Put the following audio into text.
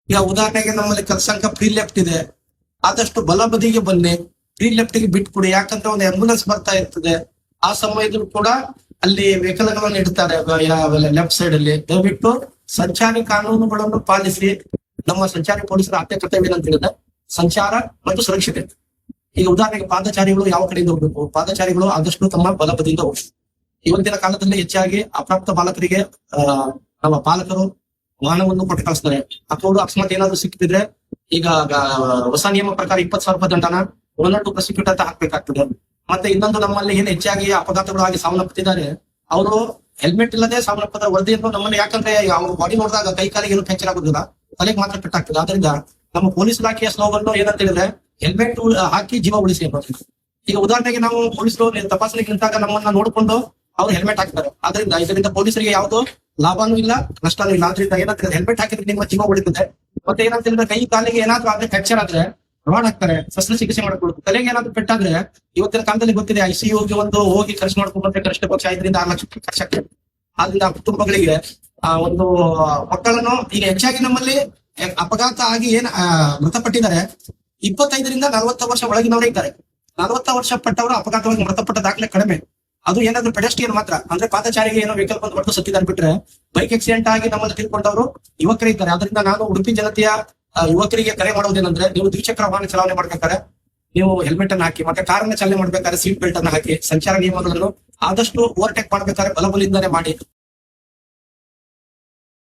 ಈಗ ಉದಾಹರಣೆಗೆ ನಮ್ಮಲ್ಲಿ ಕಲ್ಸಂಕ ಫ್ರೀ ಲೆಫ್ಟ್ ಇದೆ, ಆದಷ್ಟು ಬಲ ಬದಿಗೆ ಬನ್ನಿ, ಫ್ರೀ ಲೆಫ್ಟ್ ಗೆ ಬಿಟ್ಕೊಡಿ. ಯಾಕಂದ್ರೆ ಒಂದು ಆಂಬುಲೆನ್ಸ್ ಬರ್ತಾ ಇರ್ತದೆ, ಆ ಸಮಯದಲ್ಲೂ ಕೂಡ ಅಲ್ಲಿ ವೆಹಿಕಲ್ಗಳನ್ನು ಇಡ್ತಾರೆ ಲೆಫ್ಟ್ ಸೈಡ್ ಅಲ್ಲಿ. ದಯವಿಟ್ಟು ಸಂಚಾರಿ ಕಾನೂನುಗಳನ್ನು ಪಾಲಿಸಿ. ನಮ್ಮ ಸಂಚಾರಿ ಪೊಲೀಸರ ಆದ್ಯ ಕರ್ತವ್ಯ ಏನಂತ ಹೇಳಿದ್ರೆ ಸಂಚಾರ ಮತ್ತು ಸುರಕ್ಷತೆ. ಈಗ ಉದಾಹರಣೆಗೆ ಪಾದಚಾರಿಗಳು ಯಾವ ಕಡೆಯಿಂದ ಹೋಗ್ಬೇಕು, ಪಾದಚಾರಿಗಳು ಆದಷ್ಟು ತಮ್ಮ ಬಲ ಬದಿಯಿಂದ ಹೋಗ್ಬೇಕು. ಇವತ್ತಿನ ಕಾಲದಲ್ಲಿ ಹೆಚ್ಚಾಗಿ ಅಪ್ರಾಪ್ತ ಬಾಲಕರಿಗೆ ನಮ್ಮ ಪಾಲಕರು ವಾಹನವನ್ನು ಕೊಟ್ಟು ಕಳಿಸ್ತಾರೆ. ಅಥವಾ ಅಕಸ್ಮಾತ್ ಏನಾದ್ರು ಸಿಕ್ಕಿದ್ರೆ ಈಗ ಹೊಸ ನಿಯಮ ಪ್ರಕಾರ 20,000 ರೂಪಾಯಿ ದಂಡನ ಒನ್ ಪ್ರಾಸಿಕ್ಯೂಟ್ ಅಂತ ಹಾಕ್ಬೇಕಾಗ್ತದೆ. ಮತ್ತೆ ಇನ್ನೊಂದು, ನಮ್ಮಲ್ಲಿ ಏನು ಹೆಚ್ಚಾಗಿ ಅಪಘಾತಗಳು ಆಗಿ ಸಾವನ್ನಪ್ಪುತ್ತಿದ್ದಾರೆ, ಅವರು ಹೆಲ್ಮೆಟ್ ಇಲ್ಲದೆ ಸಾವನ್ನಪ್ಪದ ವರದಿಯನ್ನು ನಮ್ಮಲ್ಲಿ, ಯಾಕಂದ್ರೆ ಅವ್ರ ಬಾಡಿ ನೋಡಿದಾಗ ಕೈ ಕಾಲಿಗೆ ಏನು ಫ್ರಾಕ್ಚರ್ ಆಗುದಿಲ್ಲ, ತಲೆಗೆ ಮಾತ್ರ ಪೆಟ್ಟಾಗ್ತದೆ. ಆದ್ರಿಂದ ನಮ್ಮ ಪೊಲೀಸ್ ಇಲಾಖೆಯ ಸ್ಲೋಗನ್ನು ಏನಂತ ಹೇಳಿದ್ರೆ ಹೆಲ್ಮೆಟ್ ಹಾಕಿ ಜೀವ ಉಳಿಸಿ ಅನ್ನೋದು. ಈಗ ಉದಾಹರಣೆಗೆ ನಾವು ಪೊಲೀಸರು ತಪಾಸಣೆಗೆ ನಿಂತಾಗ ನಮ್ಮನ್ನ ನೋಡಿಕೊಂಡು ಅವ್ರು ಹೆಲ್ಮೆಟ್ ಹಾಕ್ತಾರೆ. ಆದ್ರಿಂದ ಇದರಿಂದ ಪೊಲೀಸರಿಗೆ ಯಾವ್ದು ಲಾಭನೂ ಇಲ್ಲ, ನಷ್ಟನೂ ಇಲ್ಲ. ಆದ್ರಿಂದ ಏನಂತ ಹೆಲ್ಮೆಟ್ ಹಾಕಿದ್ರೆ ನಿಮ್ಮ ಜೀವ ಉಳಿತದೆ. ಮತ್ತೆ ಏನಂತ ಹೇಳಿದ್ರೆ ಕೈ ಕಾಲಿಗೆ ಏನಾದ್ರೂ ಆದ್ರೆ ಫ್ರಾಕ್ಚರ್ ಆದ್ರೆ ರಾಡ್ ಹಾಕ್ತಾರೆ, ಶಸ್ತ್ರಚಿಕಿತ್ಸೆ ಮಾಡ್ಕೊಳ್ಳೋದು. ತಲೆಗೆ ಏನಾದ್ರು ಪೆಟ್ಟಾದ್ರೆ ಇವತ್ತಿನ ಕಾಲದಲ್ಲಿ ಗೊತ್ತಿದೆ, ICUಗೆ ಒಂದು ಹೋಗಿ ಖರ್ಚು ಮಾಡ್ಕೊಂಡ್ರೆ ಕನಿಷ್ಠ ಪಕ್ಷ 5 ರಿಂದ 6 ಲಕ್ಷ ಖರ್ಚಾಗ್ತದೆ. ಆದ್ರಿಂದ ಕುಟುಂಬಗಳಿಗೆ ಒಂದು ಮಕ್ಕಳನ್ನು, ಈಗ ಹೆಚ್ಚಾಗಿ ನಮ್ಮಲ್ಲಿ ಅಪಘಾತ ಆಗಿ ಮೃತಪಟ್ಟಿದ್ದಾರೆ 25 ರಿಂದ 40 ವರ್ಷ ಒಳಗಿನವರೇ ಇದ್ದಾರೆ. 40 ವರ್ಷ ಪಟ್ಟವರು ಅಪಘಾತವಾಗಿ ಮೃತಪಟ್ಟ ದಾಖಲೆ ಕಡಿಮೆ. ಅದು ಏನಾದ್ರು ಪೆಡೆಸ್ಟ್ರಿಯನ್ ಮಾತ್ರ, ಅಂದ್ರೆ ಪಾದಚಾರಿಗೆ ಏನೋ ವೆಹಿಕಲ್ ಬಂದು ಹೊರತು ಸತ್ತಿದ್ದಾರೆ ಬಿಟ್ರೆ ಬೈಕ್ ಆಕ್ಸಿಡೆಂಟ್ ಆಗಿ ನಮ್ಮಲ್ಲಿ ತಿಳ್ಕೊಂಡವರು ಯುವಕರೇ ಇದ್ದಾರೆ. ಆದ್ರಿಂದ ನಾನು ಉಡುಪಿ ಜನತೆಯ ಯುವಕರಿಗೆ ಕರೆ ಮಾಡೋದೇನಂದ್ರೆ, ನೀವು ದ್ವಿಚಕ್ರ ವಾಹನ ಚಲಾವಣೆ ಮಾಡ್ಬೇಕಾದ್ರೆ ನೀವು ಹೆಲ್ಮೆಟ್ ಅನ್ನು ಹಾಕಿ, ಮತ್ತೆ ಕಾರನ್ನ ಚಾಲನೆ ಮಾಡ್ಬೇಕಾದ್ರೆ ಸೀಟ್ ಬೆಲ್ಟ್ ಅನ್ನು ಹಾಕಿ, ಸಂಚಾರ ನಿಯಮಗಳನ್ನು ಆದಷ್ಟು ಓವರ್ಟೇಕ್ ಮಾಡ್ಬೇಕಾದ್ರೆ ಬಲಬಲಿಂದಾನೆ ಮಾಡಿ.